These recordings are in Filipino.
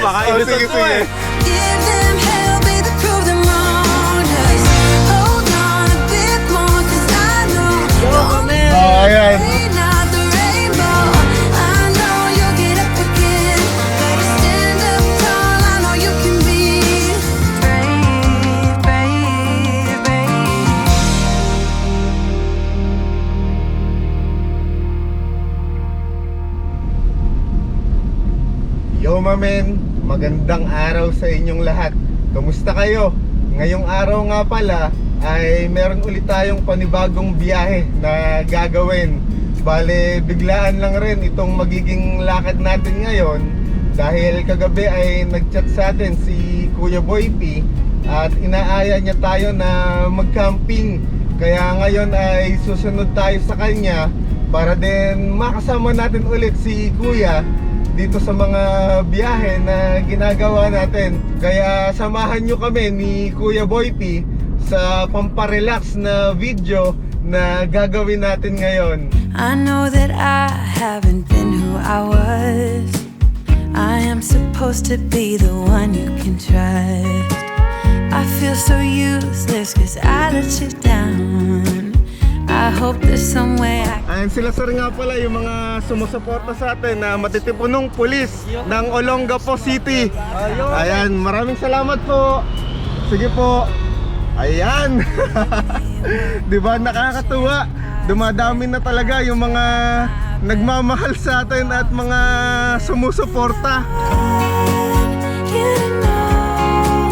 baka ilusot ko eh. Give them hell, baby, prove them wrong. Just hold on a bit more, 'cause I know Oh, ayan. ain't not the rainbow. I know you'll get up again. Better stand up tall, I know you can be brave, brave, brave. Yo mamen, magandang araw sa inyong lahat. Kamusta kayo? Ngayong araw nga pala ay meron ulit tayong panibagong biyahe na gagawin. Bale, biglaan lang rin itong magiging lakad natin ngayon dahil kagabi ay nagchat sa atin si Kuya Boy P at inaaya niya tayo na mag-camping. Kaya ngayon ay susunod tayo sa kanya para din makasama natin ulit si Kuya dito sa mga biyahe na ginagawa natin. Kaya samahan nyo kami ni Kuya Boy P sa pamparelax na video na gagawin natin ngayon. I know that I haven't been who I was. I am supposed to be the one you can trust. I feel so useless 'cause I let you down. I hope there's some way I Ayan sila sir nga pala yung mga sumusuporta sa atin na matitipunong pulis ng Olongapo City. Ayan, maraming salamat po. Sige po. Ayan. Diba nakakatuwa? Dumadami na talaga yung mga nagmamahal sa atin at mga sumusuporta. you to know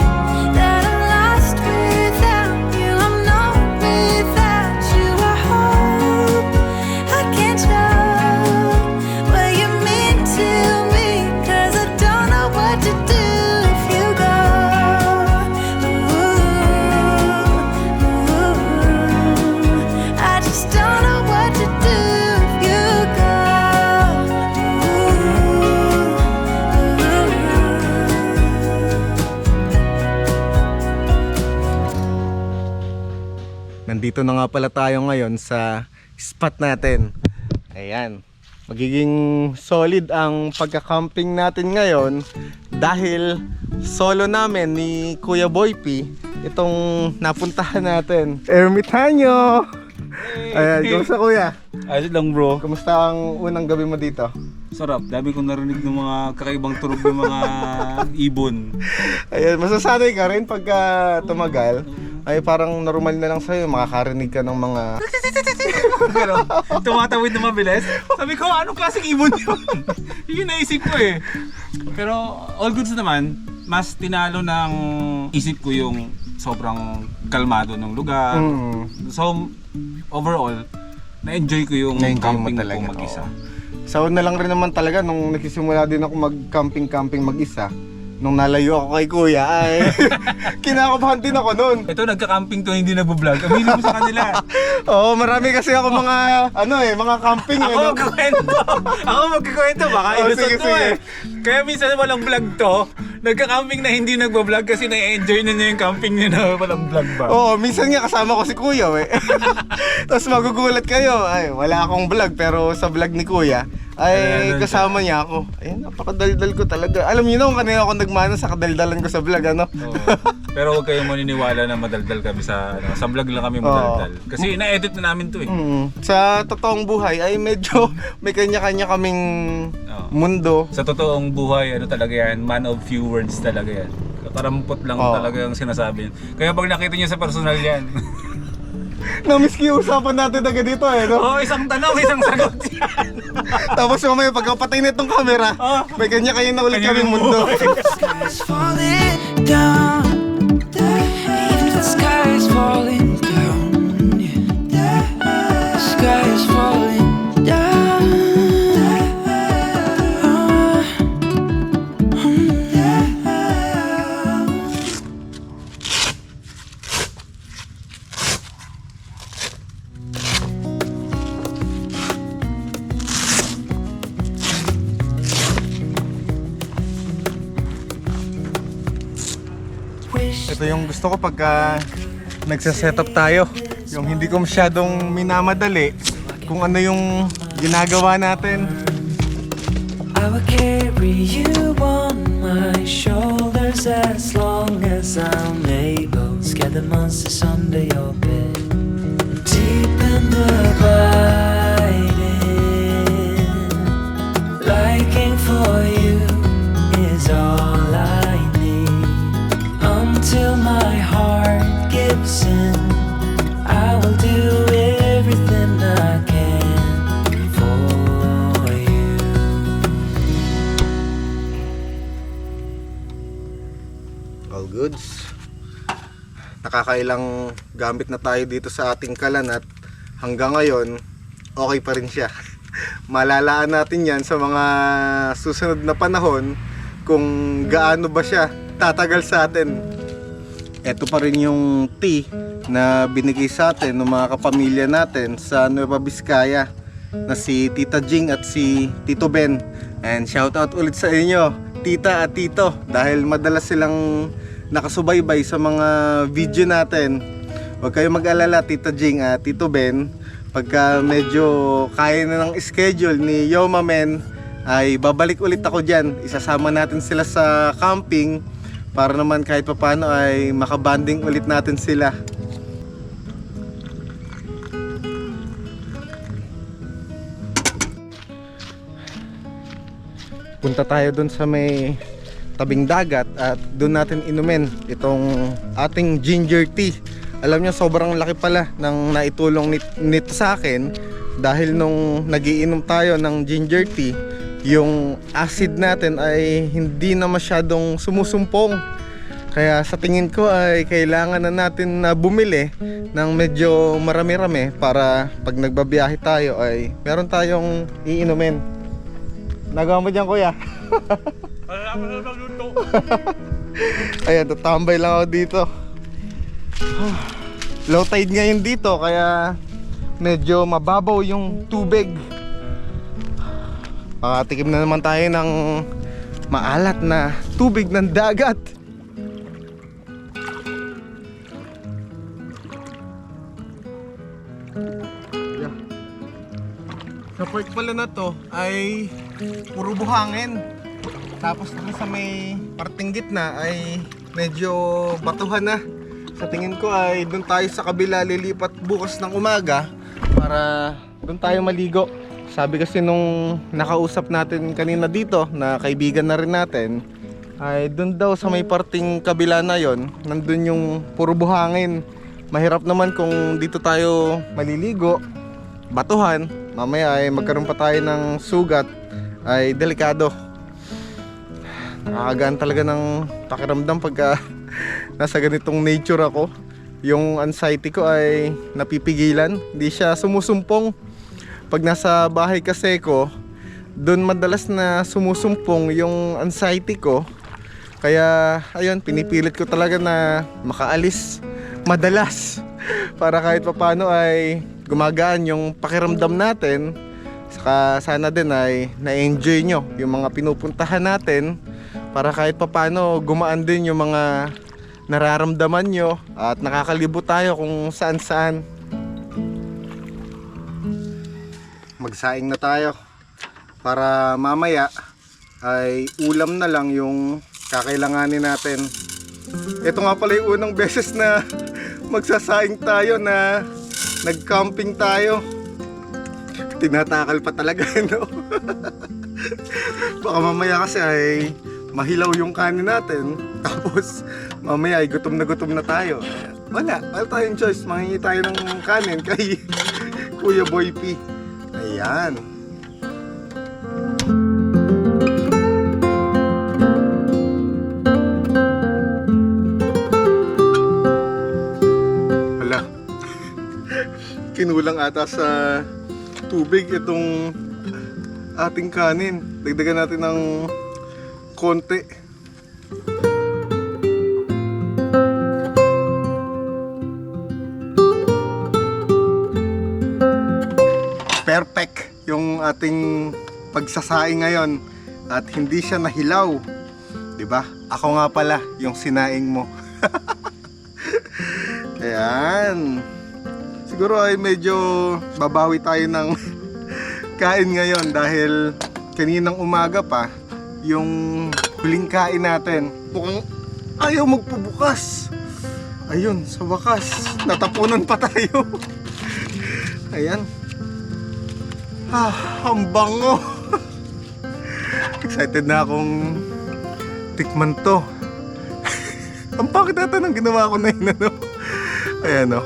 that I'm lost without you. I'm not without you. I hope I can show what you mean to me, 'cause I don't know what to do if you go. Ooh, I just don't know what to do if you go. Nandito na nga pala tayo ngayon sa spot natin. Ayan. Magiging solid ang pagka-camping natin ngayon dahil solo namin ni Kuya Boy P itong napuntahan natin. Ermitanyo! Ayan, kumusta kuya? Ayos lang bro. Kumusta ang unang gabi mo dito? Sarap. Dami kong narinig ng mga kakaibang tunog ng mga ibon. Ayan, masasanay ka rin pagka tumagal. Ay parang normal na lang sa'yo, makakarinig ka ng mga... Pero tumatawid na mabilis. Sabi ko, anong klaseng ibon yun? Yun yung naisip ko eh. Pero all goods naman. Mas tinalo ng isip ko yung sobrang kalmado ng lugar. So overall, na-enjoy ko yung Na-enjoy mo camping talaga, ko mag-isa. oo. Sa una lang rin naman talaga nung nagsisimula din ako mag-camping mag-isa. Nung nalayo ako kay kuya ay kinakabahan din ako noon. Ito nagka-camping to, hindi nagbo-vlog. Aminin mo sa kanila. Oo, marami kasi ako mga mga camping Ako magkikwento. Ako magkikwento. Baka Oh, ilusot sige, mo sige. eh. Kaya minsan walang vlog to. Nagka-camping na hindi nagbo-vlog kasi na-enjoy na niya yung camping niya na walang vlog ba. Oo, minsan nga kasama ko si kuya eh. Tapos magugulat kayo, ay wala akong vlog pero sa vlog ni kuya ay Ayan, kasama niya ako. Ayun, napakadaldal ko talaga. Alam niyo na kung kanina ako nagmana sa kadaldalan ko sa vlog, ano? Oo. Pero huwag kayong maniniwala na madaldal kami sa vlog lang kami madaldal. Kasi ina-edit na namin to eh. Sa totoong buhay ay medyo may kanya-kanya kaming mundo. Sa totoong buhay, ano talaga yan, man of few words talaga yan. Kakarampot lang talaga yung sinasabi. Kaya pag nakita niyo sa personal yan. Na-miss ko yung usapan natin agad dito eh, no? Oo, isang tanong, isang sagot yan. Tapos mamaya pagkapatay na itong camera, may kanya-kanya na ulit kaming mundo. Sky's falling down. Even the sky's falling down. The sky's falling down. Ito yung gusto ko pagka nagsa-setup tayo. Yung hindi ko masyadong minamadali kung ano yung ginagawa natin. I will carry you on my shoulders as long as I'm able. Scare the monsters under your bed. Deep and abiding, liking for you is all I need. Until my heart gives in, I will do everything I can for you. All goods. Nakakailang gamit na tayo dito sa ating kalan at hanggang ngayon okay pa rin siya. Malalaan natin yan sa mga susunod na panahon kung gaano ba siya tatagal sa atin. Ito pa rin yung tea na binigay sa atin ng mga kapamilya natin sa Nueva Vizcaya na si Tita Jing at si Tito Ben. And shoutout ulit sa inyo, Tita at Tito, dahil madalas silang nakasubaybay sa mga video natin. Huwag kayong mag-alala, Tita Jing at Tito Ben, pagka medyo kaya na ng schedule ni Yoma Men ay babalik ulit ako dyan. Isasama natin sila sa camping para naman kahit papano ay makabanding ulit natin sila. Punta tayo dun sa may tabing dagat at doon natin inumin itong ating ginger tea. Alam niyo, sobrang laki pala ng naitulong nito sa akin dahil nung nagiinom tayo ng ginger tea, yung acid natin ay hindi na masyadong sumusumpong. Kaya sa tingin ko ay kailangan na natin na bumili ng medyo marami-rami para pag nagbabiyahe tayo ay meron tayong iinumin. Nagawa mo dyan, kuya? Ayan, tatambay lang ako dito. Low tide ngayon dito kaya medyo mababaw yung tubig. Pakatikim na naman tayo ng maalat na tubig ng dagat. Sa part pala na to ay puro buhangin. Tapos dun sa may parting gitna ay medyo batuhan na. Sa tingin ko ay dun tayo sa kabila lilipat bukas ng umaga para dun tayo maligo. Sabi kasi nung nakausap natin kanina dito na kaibigan na rin natin, ay dun daw sa may parting kabila na yon, nandun yung puro buhangin. Mahirap naman kung dito tayo maliligo, batuhan, mamaya ay magkaroon pa tayo ng sugat, ay delikado. Nakakagaan talaga ng pakiramdam pagka nasa ganitong nature ako. Yung anxiety ko ay napipigilan, hindi siya sumusumpong. Pag nasa bahay kasi ko, doon madalas na sumusumpong yung anxiety ko. Kaya ayun, pinipilit ko talaga na makaalis madalas para kahit papano ay gumagaan yung pakiramdam natin. Saka sana din ay na-enjoy nyo yung mga pinupuntahan natin para kahit papano gumaan din yung mga nararamdaman nyo at nakakalibot tayo kung saan saan. Magsaing na tayo para mamaya ay ulam na lang yung kakailanganin natin. Ito nga pala yung unang beses na magsasaing tayo, na nag-camping tayo. Tinatakal pa talaga, no? Baka mamaya kasi ay mahilaw yung kanin natin, tapos mamaya ay gutom na tayo. Wala tayong choice, manghingi tayo ng kanin kay Kuya Boy P. Ayan. Hala. Kinulang ata sa tubig itong ating kanin. Dagdagan natin ng konti. Perfect yung ating pagsasaing ngayon at hindi siya nahilaw, 'di ba? Ako nga pala yung sinaing mo. Ayan. Siguro ay medyo babawi tayo ng kain ngayon dahil kaninang umaga pa yung huling kain natin. Mukhang ayaw magpabukas. Ayun, sa wakas, natapunan pa tayo. Ayan. Ang bango. Excited na akong tikman to. Ang bakit ata nang ginawa ko na yun, ano? Ayan, oh.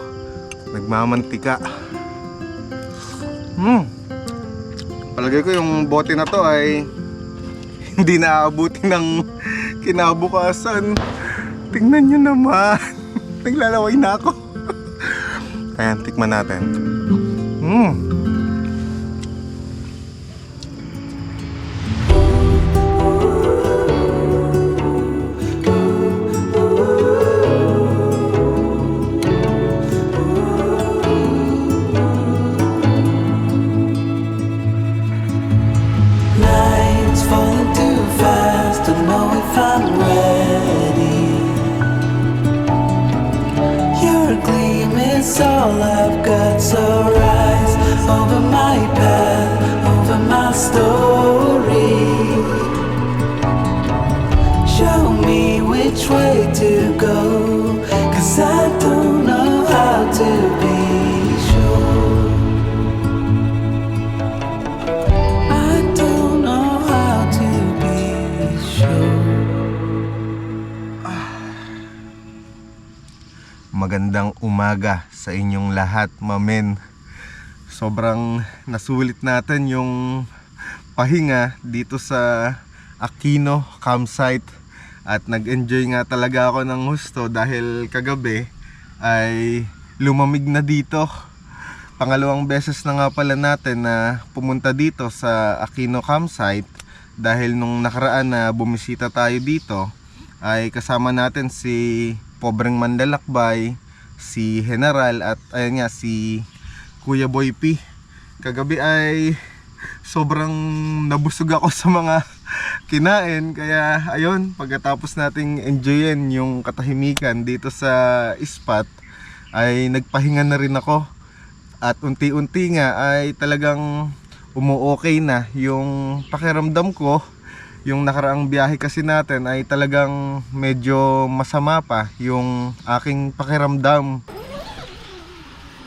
Nagmamantika. Palagay ko yung bote na to ay hindi naaabuti ng kinabukasan. Tingnan nyo naman. Naglalaway na ako. Ayan, tikman natin. Nights falling too fast to know if I'm ready. Your gleam is all I've got, so rise over my path, over my story. Show me which way to go, 'cause I don't know how to be sure. I don't know how to be sure. Magandang umaga sa inyong lahat, mamen. Sobrang nasulit natin yung pahinga dito sa Aquino Campsite. At nag-enjoy nga talaga ako ng husto dahil kagabi ay lumamig na dito. Pangalawang beses na nga pala natin na pumunta dito sa Aquino Campsite dahil nung nakaraan na bumisita tayo dito ay kasama natin si Pobreng Manlalakbay, si General at ayun nga si Kuya Boy P. Kagabi ay sobrang nabusog ako sa mga kinain, kaya ayun, pagkatapos nating enjoyin yung katahimikan dito sa spot ay nagpahinga na rin ako. At unti-unti nga ay talagang umu-okay na yung pakiramdam ko. Yung nakaraang biyahe kasi natin ay talagang medyo masama pa yung aking pakiramdam.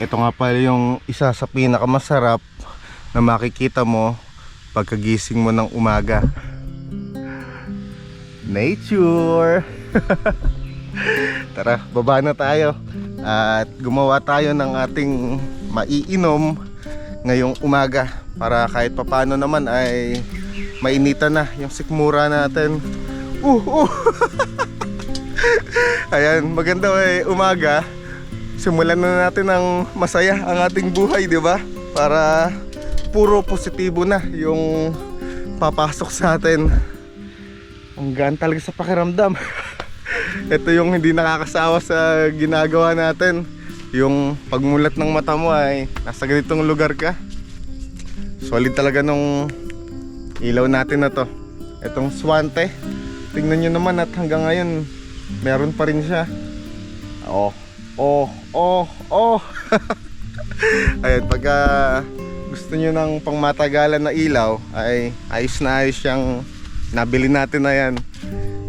Ito nga pala yung isa sa pinakamasarap na makikita mo pagkagising mo ng umaga. Nature! Tara, baba na tayo at gumawa tayo ng ating maiinom ngayong umaga para kahit papano naman ay mainitan na yung sikmura natin. Ayan, maganda umaga. Simulan na natin ng masaya ang ating buhay, di ba? Para puro positibo na yung papasok sa atin. Ang gaan talaga sa pakiramdam. Ito yung hindi nakakasawa sa ginagawa natin. Yung pagmulat ng mata mo ay nasa ganitong lugar ka. Solid talaga nung ilaw natin na to. Itong Swante, tingnan nyo naman at hanggang ngayon meron pa rin siya. Ayan, pagka gusto nyo ng pangmatagalan na ilaw ay ayos na ayos yung nabili natin na yan.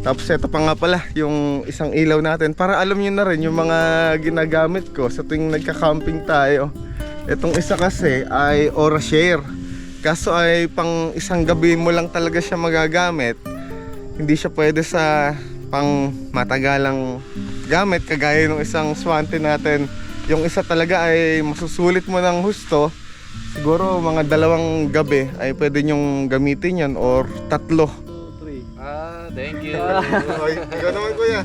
Tapos ito pa nga pala yung isang ilaw natin para alam nyo na rin yung mga ginagamit ko sa tuwing nagka-camping tayo. Itong isa kasi ay Orashare, kaso ay pang isang gabi mo lang talaga siya magagamit. Hindi siya pwede sa pang matagalang gamit kagaya ng isang Swante natin. Yung isa talaga ay masusulit mo ng husto. Siguro mga 2 gabi ay pwede nyong gamitin yan or 3. Thank you. Okay, ikaw naman kuya.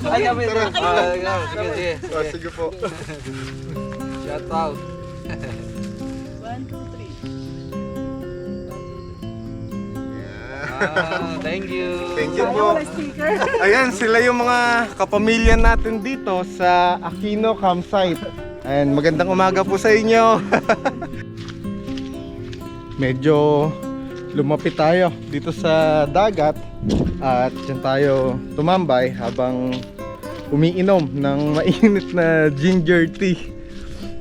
Ay, kami Tara. Sige, sige. Sige po. Shout out. 1, 2, 3. Thank you. Thank you po. Ayan, sila yung mga kapamilya natin dito sa Aquino Campsite. Ayan, magandang umaga po sa inyo. Medyo lumapit tayo dito sa dagat at dyan tayo tumambay habang umiinom ng mainit na ginger tea.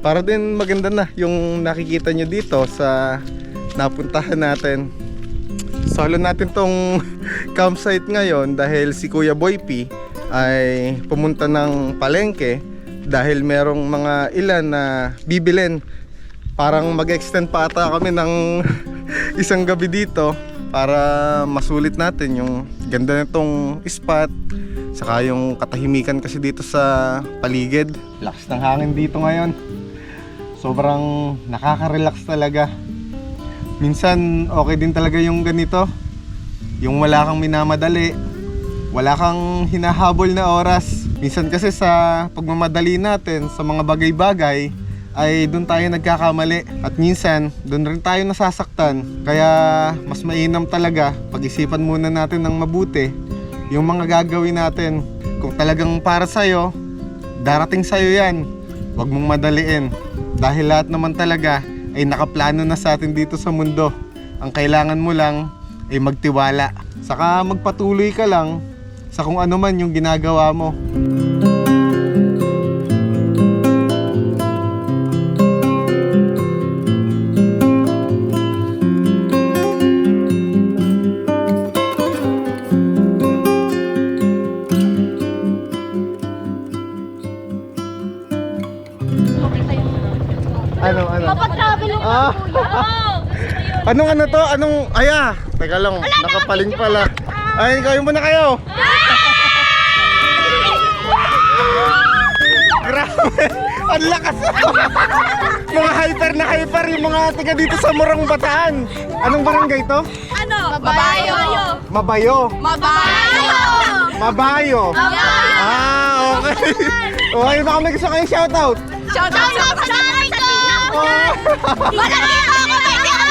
Para din maganda na yung nakikita nyo dito sa napuntahan natin. solo natin tong campsite ngayon dahil si Kuya Boy P ay pumunta ng palengke dahil merong mga ilan na bibilin. Parang mag-extend pa ata kami ng isang gabi dito para masulit natin yung ganda nitong spot, saka yung katahimikan kasi dito sa paligid. Lakas ng hangin dito ngayon, sobrang nakaka-relax talaga. Minsan okay din talaga yung ganito, yung wala kang minamadali, wala kang hinahabol na oras. Minsan kasi sa pagmamadali natin sa mga bagay-bagay ay doon tayo nagkakamali, at minsan doon rin tayo nasasaktan. Kaya mas mainam talaga pag-isipan muna natin ng mabuti yung mga gagawin natin. Kung talagang para sa'yo, darating sa'yo yan. Huwag mong madaliin, dahil lahat naman talaga ay nakaplano na sa atin dito sa mundo. Ang kailangan mo lang ay magtiwala, saka magpatuloy ka lang sa kung ano man yung ginagawa mo. Ano? Papatravel yung Ah. kuya. Anong ano to? Anong, aya? Teka lang, nakapaling pala. Ay, kayo muna kayo. Grabe, ang lakas. Mga hyper na hyper yung mga tiga dito sa Morong Bataan. Anong barangay to? Ano? Mabayo. Mabayo. Mabayo. Mabayo. Ah, okay. Okay, baka may gusto kayong shoutout. Shout out sa nanay ko. Malaki pa ako, hindi ka na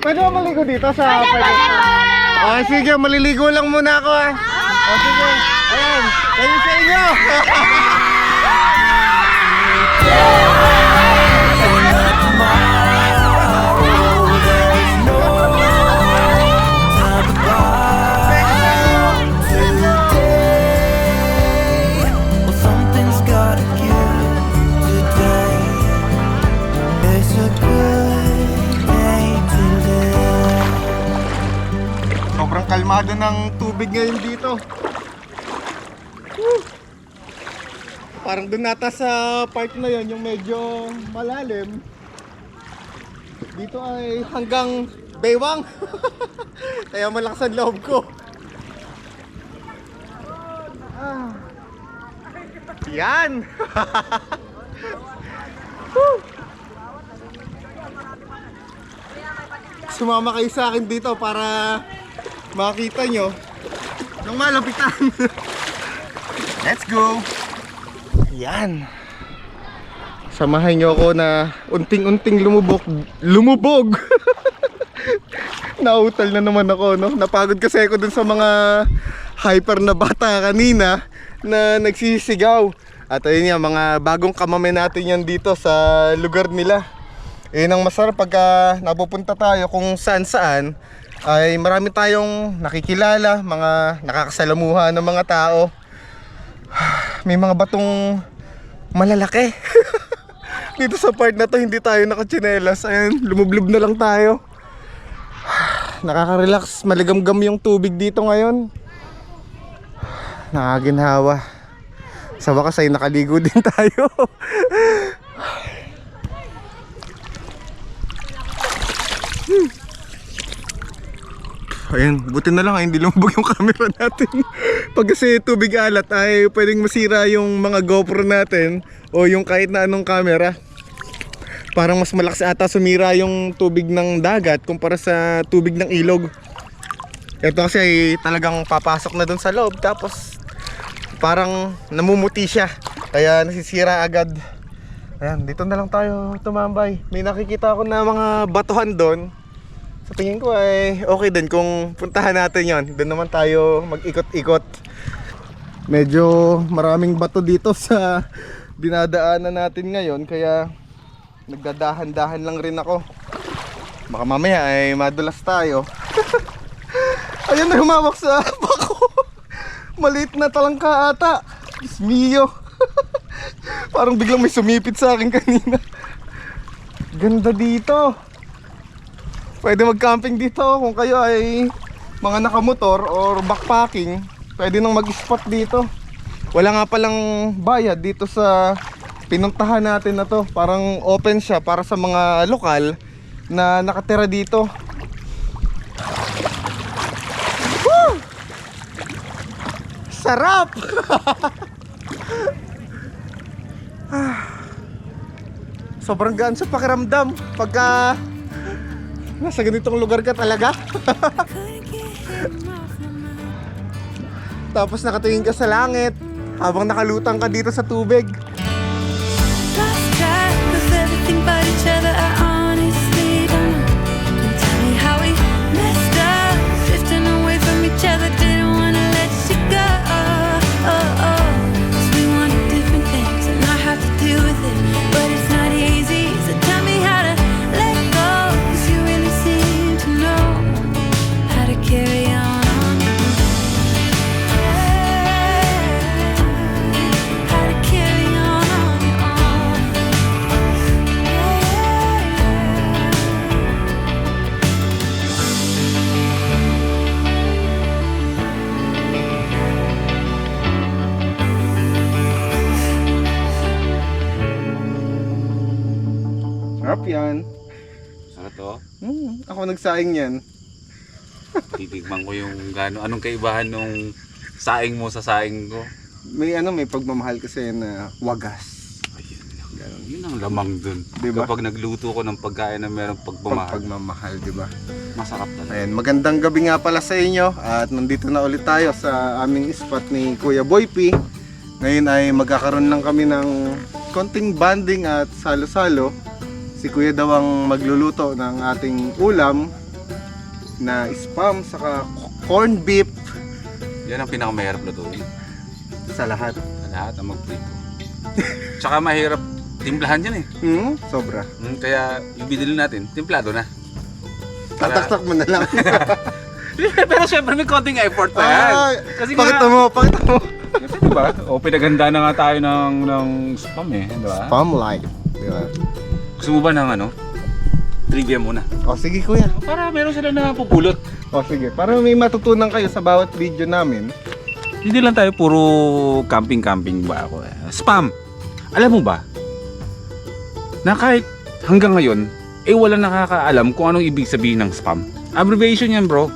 Pwede ba maligo dito sa Oh, sige, maliligo lang muna ako ah. Oh, sige. Ayan, kayo sa inyo. Well, something's gotta give today. It's a good day to live. Sobrang kalmado ng tubig ngayon dito. Woo! Parang doon nata sa part na yon yung medyo malalim. Dito ay hanggang baywang. Kaya malakas ang loob ko. Ah. Yan! Woo! Sumama kayo sa akin dito para makita nyo ng malapitan. Let's go! Yan. Samahan nyo ako na unting-unting lumubog. Nautal na naman ako, no? Napagod kasi ako dun sa mga hyper na bata kanina na nagsisigaw. At ayun yan, mga bagong kamame natin yan dito sa lugar nila. Yun ang masarap pagka napupunta tayo kung saan-saan, ay marami tayong nakikilala, mga nakakasalamuha ng mga tao. May mga batong malalaki. Dito sa part na to hindi tayo nakatsinelas. Ayan, lumublob na lang tayo. Nakaka-relax, maligamgam yung tubig dito ngayon. Nakaginhawa. Sa wakas ay nakaligo din tayo. Ayan, buti na lang ay hindi lumubog yung camera natin. Pag kasi tubig alat ay pwedeng masira yung mga GoPro natin o yung kahit na anong camera. Parang mas malakas ata sumira yung tubig ng dagat kumpara sa tubig ng ilog. Ito kasi ay talagang papasok na dun sa loob, tapos parang namumuti siya, kaya nasisira agad. Ayan, dito na lang tayo tumambay. May nakikita ako na mga batuhan doon. Sa tingin ko ay okay din kung puntahan natin yon. Doon naman tayo mag-ikot-ikot. Medyo maraming bato dito sa dinadaanan natin ngayon, kaya nagdadahan-dahan lang rin ako. Baka mamaya ay madulas tayo. Ayun na, humawak sa bako. Maliit na talangka ata. Diyos mio. Parang biglang may sumipit sa akin kanina. Ganda dito. Pwede mag-camping dito kung kayo ay mga nakamotor or backpacking. Pwede nang mag-spot dito. Wala nga palang bayad dito sa pinuntahan natin na to. Parang open siya para sa mga lokal na nakatira dito. Woo! Sarap! Sobrang gaan sa pakiramdam pagka nasa ganitong lugar ka talaga. Tapos nakatingin ka sa langit habang nakalutang ka dito sa tubig. Lost track of everything but each other. I honestly don't know. And tell me how we messed up, drifting away from each other. Didn't wanna let you go. Oh, oh. 'Cause we wanted different things and I have to deal with it, but it's not easy. So tell me how to let go. 'Cause you really seem to know how to carry on. How to carry on your own. Sarap yan. Sarap to. Ako nagsaing yan. Titigman ko yung anong kaibahan nung saing mo sa saing ko. May pagmamahal kasi na wagas. Yun ang lamang dun. Diba? Kapag nagluto ko ng pagkain na merong pagmamahal, Pagmamahal, di ba? masarap talaga. Ayan, magandang gabi nga pala sa inyo at nandito na ulit tayo sa aming spot ni Kuya Boy P. Ngayon ay magkakaroon lang kami ng konting banding at salo-salo. Si Kuya daw ang magluluto ng ating ulam na spam saka corn beef Yan ang pinakamahirap lutuin. sa lahat. Sa lahat ang magprito. Tsaka mahirap timplahan yan eh. Sobra. Kaya yung binili natin, timplado na. Tataktak mo na lang. Pero syempre may konting effort pa yan. Ay, Kasi pakita mo. Kasi diba? O pinaganda na nga tayo ng spam eh. Diba? Spam life. Di ba? Gusto mo ba ng trivia muna? O sige kuya. Para meron sila na pupulot. O sige. Para may matutunan kayo sa bawat video namin. Hindi lang tayo puro camping ba ako. Spam. Alam mo ba? Na kahit hanggang ngayon, wala nakakaalam kung anong ibig sabihin ng spam. Abbreviation yan bro.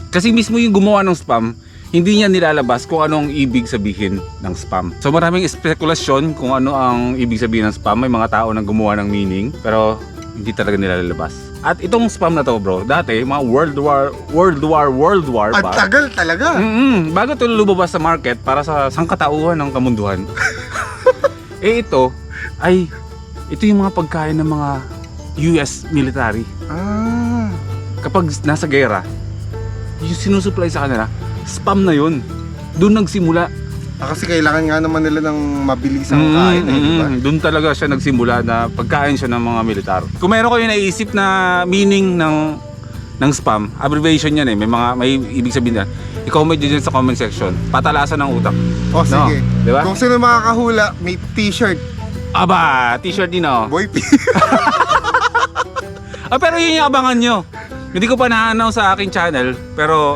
Kasi mismo yung gumawa ng spam, hindi niya nilalabas kung anong ibig sabihin ng spam. So maraming espekulasyon kung ano ang ibig sabihin ng spam. May mga tao na gumawa ng meaning, pero hindi talaga nilalabas. At itong spam na to bro, dati mga World War At ba? tagal talaga. Bago ito lumabas sa market para sa sangkatauhan ng kamunduhan. Ito yung mga pagkain ng mga US military. Kapag nasa gera, yung sinusupply sa kanila, spam na yun. Doon nagsimula. Kasi kailangan nga naman nila ng mabilisang kain eh, di ba? Doon talaga siya nagsimula na pagkain siya ng mga militar. Kung meron kayo naisip na meaning ng spam, abbreviation yan eh. May ibig sabihin yan. I-comment nyo dyan sa comment section. Patalasan ng utak. O sige. No, di ba? Kung sino makakahula, may t-shirt. Aba, t-shirt din oh. Boy P. Pero yun yung abangan nyo. Hindi ko pa na-announce sa aking channel, pero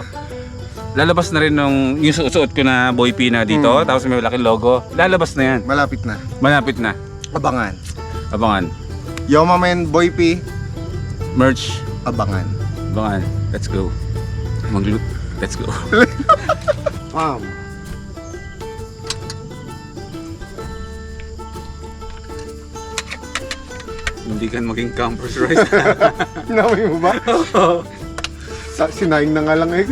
lalabas na rin yung suot ko na Boy P na dito, tapos may malaking logo. Lalabas na yan. Malapit na. Malapit na. Abangan. Abangan. Yoma Men Boy P. Merch. Abangan. Abangan. Let's go. Mag-loot. Let's go. Hindi ka maging campers rice. Namin mo ba? Sinaing na nga lang eh.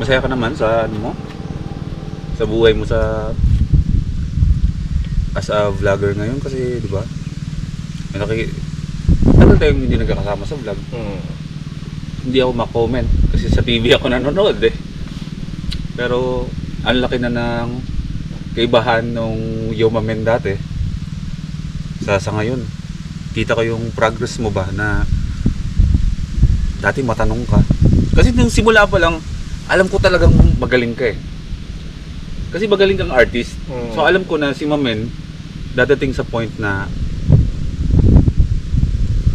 masaya ka naman sa ano mo? Sa buhay mo sa as a vlogger ngayon kasi, di ba? Tagal tayong hindi nagkakasama sa vlog. Hindi ako ma-comment kasi sa TV ako nanonood eh. Pero ang laki na ng kaibahan nung Yomamen dati sa ngayon. Kita ko yung progress mo ba na dati matanong ka. Kasi nung simula pa lang, alam ko talagang magaling ka eh. Kasi magaling kang artist. So alam ko na si Mamen dadating sa point na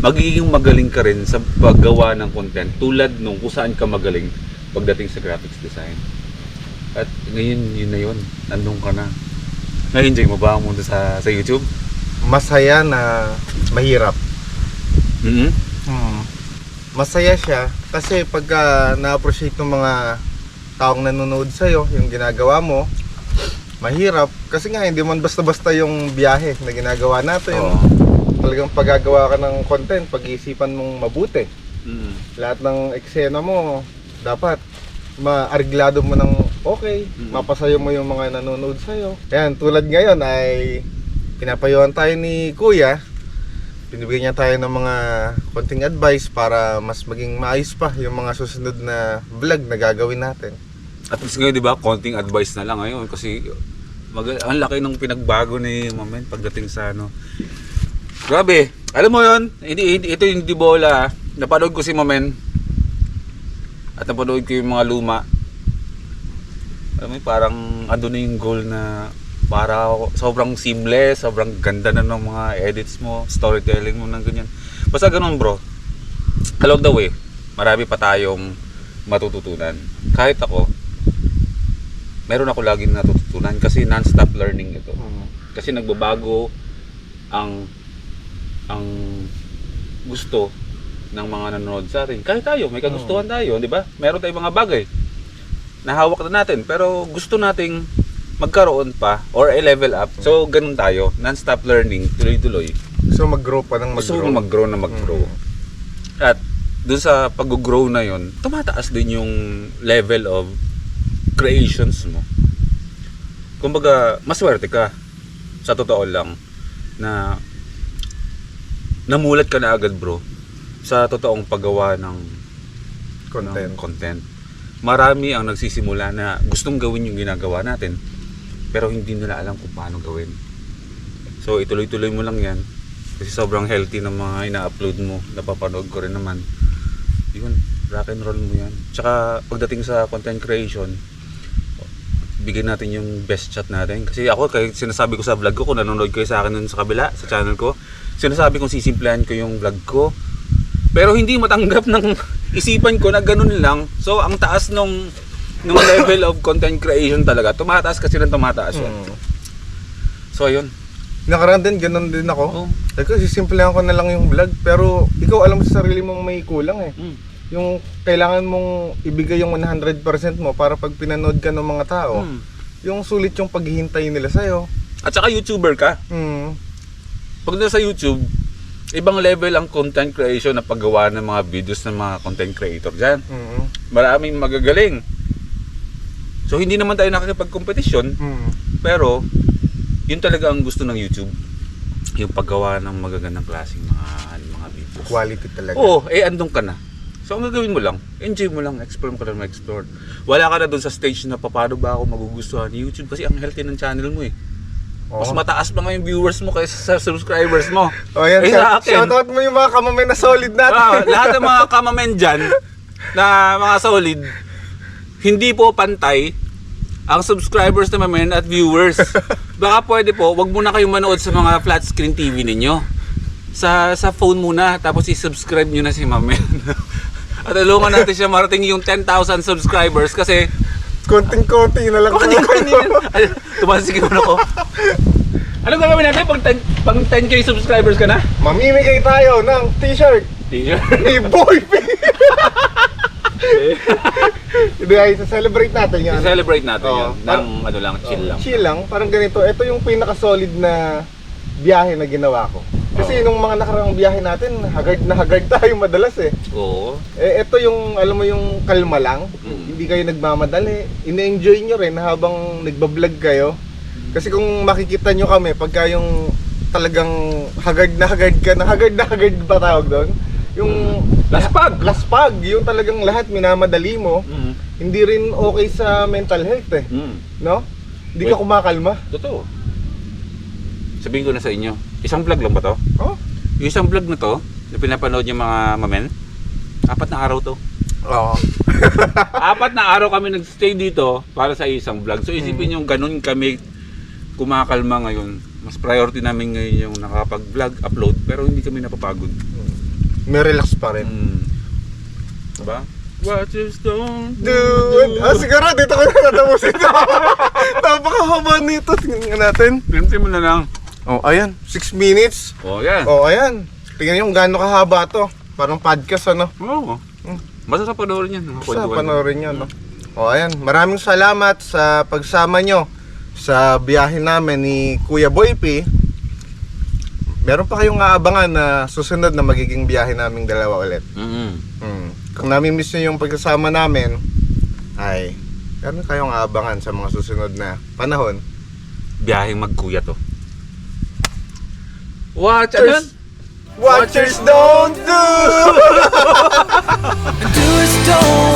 magiging magaling ka rin sa paggawa ng content tulad nung kung saan ka magaling pagdating sa graphics design. At ngayon, yun na yun. Nandun ka na. Na-enjoy mo ba ang mundo sa YouTube? Masaya na mahirap. Mm-hmm. Masaya siya kasi pagka na-appreciate ng mga taong nanonood sa'yo, yung ginagawa mo, mahirap. Kasi nga, hindi man basta-basta yung biyahe na ginagawa natin. Oo. Talagang paggagawa ka ng content, pag-iisipan mong mabuti. Mm-hmm. Lahat ng eksena mo, dapat maarglado mo ng okay, mapasaya mo yung mga nanonood sa'yo. Ayan, tulad ngayon ay pinapayuhan tayo ni Kuya. Binibigyan niya tayo ng mga konting advice para mas maging maayos pa yung mga susunod na vlog na gagawin natin. At least ngayon, di ba, konting advice na lang ngayon kasi ang laki ng pinagbago ni Mamen pagdating sa ano. Grabe, alam mo yun, ito yung di bola. Napanood ko si Mamen at napanood ko yung mga luma. Alam mo, parang ando na yung goal na para sobrang seamless, sobrang ganda na ng mga edits mo, storytelling mo ng ganyan. Basta ganun bro, along the way, marami pa tayong matututunan. Kahit ako, meron ako laging natututunan kasi non-stop learning ito. Kasi nagbabago ang gusto ng mga nanonood sa atin. Kahit tayo, may kagustuhan tayo, di ba? Meron tayong mga bagay na hawak na natin, pero gusto nating magkaroon pa or level up. So, ganun tayo. Non-stop learning, tuloy-tuloy. So mag-grow pa ng Gusto mag-grow. mong mag-grow na mag-grow. At dun sa pag-grow na yon, tumataas din yung level of creations mo. Kumbaga, maswerte ka. Sa totoo lang na namulat ka na agad bro sa totoong paggawa ng content. Marami ang nagsisimula na gustong gawin yung ginagawa natin pero hindi nila alam kung paano gawin. So ituloy-tuloy mo lang yan kasi sobrang healthy ng mga ina-upload mo. Napapanood ko rin naman. Yun, rock and roll mo yan. Tsaka pagdating sa content creation, bigyan natin yung best shot natin. Kasi ako, kahit sinasabi ko sa vlog ko, kung nanonood kayo sa akin nun sa kabila, sa channel ko, sinasabi kong sisimplahan ko yung vlog ko. Pero hindi matanggap ng isipan ko na ganun lang. So, ang taas nung level of content creation talaga. Tumataas kasi nang tumataas yan. So, ayun. Nakaraan din, ganun din ako. Oh. Kasi simplihan ko na lang yung vlog. Pero ikaw alam mo sa sarili mong may kulang eh. Yung kailangan mong ibigay yung 100% mo para pag pinanood ka ng mga tao, yung sulit yung paghihintay nila sa'yo. At saka YouTuber ka. Pag nasa YouTube, ibang level ang content creation na paggawa ng mga videos ng mga content creator dyan. Maraming magagaling. So hindi naman tayo nakakipag-competition, pero yun talaga ang gusto ng YouTube. Yung paggawa ng magagandang klaseng mga videos. Quality talaga. Oo, andun ka na. So ang gagawin mo lang, enjoy mo lang, explore mo ka lang mag-explore. Wala ka na dun sa stage na paano ba ako magugustuhan ni YouTube kasi ang healthy ng channel mo eh. Mas mataas pa nga yung viewers mo kaysa sa subscribers mo. Oh, yan, sa akin, shoutout mo yung mga kamamen na solid natin. lahat ng mga kamamen dyan na mga solid, hindi po pantay ang subscribers na mamen at viewers. Baka pwede po, wag muna kayong manood sa mga flat screen TV ninyo. Sa phone muna, tapos i-subscribe nyo na si mamen. At tulungan natin siya marating yung 10,000 subscribers kasi Konting-konti na lang. tumasig mo na ko. Anong gagawin natin pag 10k subscribers ka na? Mamimigay tayo ng t-shirt T-shirt. ni Boy P. Hindi ay celebrate natin yan. I-celebrate natin Oo. yun. Ng ano lang, chill lang. Chill lang, parang ganito. Ito yung pinaka-solid na biyahe na ginawa ko. Kasi nung mga nakaraang biyahe natin, haggard na haggard tayo madalas eh. Oo. Ito yung, alam mo yung kalma lang. Hindi hindi kayo nagmamadali. Ine-enjoy nyo rin habang nagbablog kayo. Kasi kung makikita nyo kami, pagka yung talagang hagard na hagard ba tawag doon? Yung laspag, yung talagang lahat minamadali mo, hindi rin okay sa mental health eh. No? Hindi ka kumakalma. Totoo. Sabihin ko na sa inyo, isang vlog lang ba to? Oh? Yung isang vlog na to, na pinapanood yung mga mamen, 4 na araw to. Oo. 4 na araw kami nagstay dito para sa isang vlog. So isipin yung ganun kami kumakalma ngayon. Mas priority namin ngayon yung nakapag-vlog, upload, pero hindi kami napapagod. May relax pa rin. Diba? What you don't Dude! Siguro dito ko na natapusin. Napakahaba nito. Tingnan natin. Pinti mo na lang. Oh, ayan. 6 minutes. Oh, yan. Oh, ayan. Tingnan nyo kung gaano kahaba to. Parang podcast, ano? Oo. Basta sa panoorin yan. Sa panoorin nyo, no? O, ayan. Maraming salamat sa pagsama nyo sa biyahe namin ni Kuya Boy P. Meron pa kayong aabangan na susunod na magiging biyahe naming dalawa ulit. Kung nami-miss nyo yung pagkasama namin, ay meron kayong aabangan sa mga susunod na panahon. Biyaheng magkuya to. Watch, ano yun? Watchers don't do! Doers don't